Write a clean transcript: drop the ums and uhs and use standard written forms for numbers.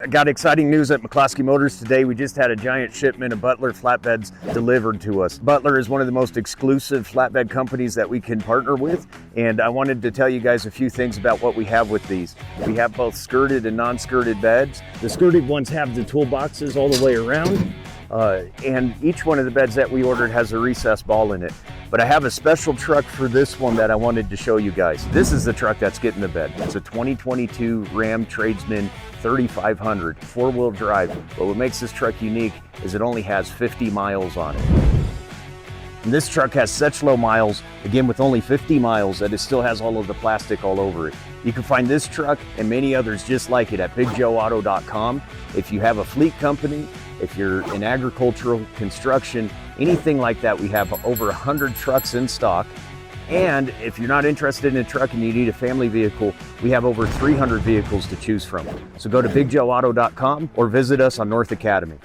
got exciting news at McCloskey Motors today. We just had a giant shipment of Butler Flatbeds delivered to us. Butler is one of the most exclusive flatbed companies that we can partner with, and I wanted to tell you guys a few things about what we have with these. We have both skirted and non-skirted beds. The skirted ones have the toolboxes all the way around, and each one of the beds that we ordered has a recessed ball in it. But I have a special truck for this one that I wanted to show you guys. This is the truck that's getting the bed. It's a 2022 Ram Tradesman 3500, four-wheel drive. But what makes this truck unique is it only has 50 miles on it. And this truck has such low miles, again with only 50 miles, that it still has all of the plastic all over it. You can find this truck and many others just like it at BigJoeAuto.com. If you have a fleet company, if you're in agricultural, construction, anything like that, we have over 100 trucks in stock. And if you're not interested in a truck and you need a family vehicle, we have over 300 vehicles to choose from. So go to BigJoeAuto.com or visit us on North Academy.